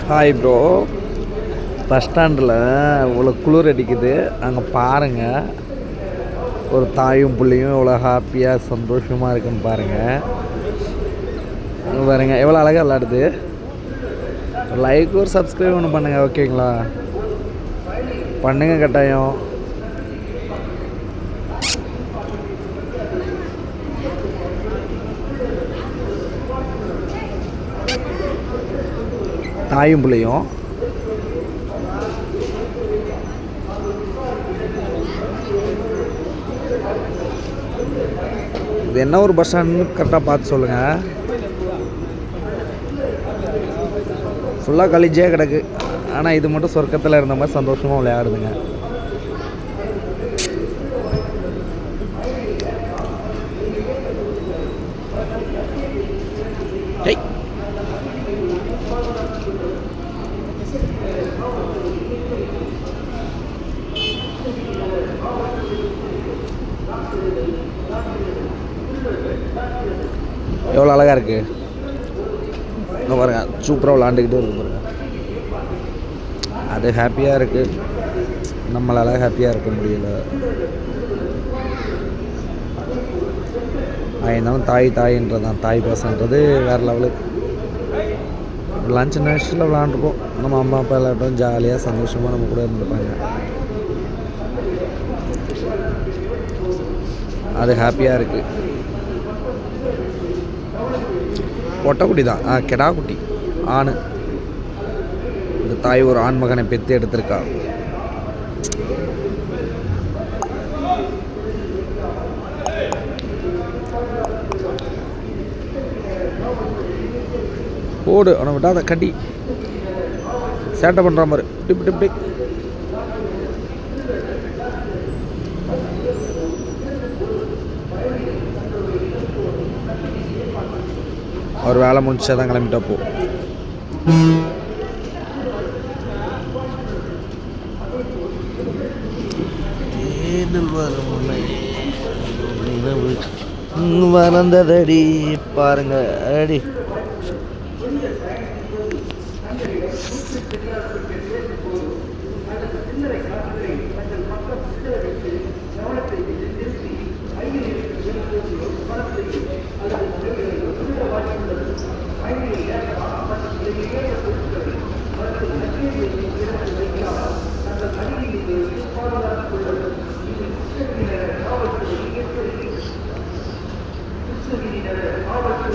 Hi bro, bus ஸ்டாண்டில் இவ்வளோ குளிர் அடிக்குது. அங்கே பாருங்கள், ஒரு தாயும் பிள்ளையும் எவ்வளோ ஹாப்பியாக சந்தோஷமாக இருக்குன்னு பாருங்கள். பாருங்கள் எவ்வளோ அழகாக விளாடுது. லைக் ஒரு சப்ஸ்கிரைப் ஒன்று பண்ணுங்கள், ஓகேங்களா? பண்ணுங்கள் கட்டாயம். தாயும் பிள்ளையும் இது என்ன ஒரு பஸ் ஸ்டாண்டுன்னு கரெக்டாக பார்த்து சொல்லுங்கள். ஃபுல்லாக கழிச்சே கிடக்கு. ஆனால் இது மட்டும் சொர்க்கத்தில் இருந்த மாதிரி சந்தோஷமாக விளையாடுதுங்க. எவ்வளோ அழகாக இருக்குது. இங்கே பாருங்க, சூப்பராக விளாண்டுக்கிட்டே இருக்கு பாருங்க. அது ஹாப்பியாக இருக்குது, நம்மளால் ஹாப்பியாக இருக்க முடியல. இருந்தாலும் தாயின்றதான், தாய் பாசன்றது வேறு லெவலு. லஞ்ச் நேரத்தில் விளாண்டுருப்போம். நம்ம அம்மா அப்பா எல்லாட்டும் ஜாலியாக சந்தோஷமாக நம்ம கூட இருந்துருப்பாங்க. அது ஹாப்பியாக இருக்குது. பொட்டைக்குட்டி தான், கெடா குட்டி, ஆண். இந்த தாய் ஒரு ஆண் மகனை பெற்று எடுத்திருக்கா. ஓடு, அவனை விட்டா அதை கட்டி சேட்டை பண்ணுற மாதிரி டிப் டிப் டிப். ஒரு வேலை முடிச்சா தான் கிளம்பிட்டப்போ. வளர்ந்ததடி பாருங்க அடி.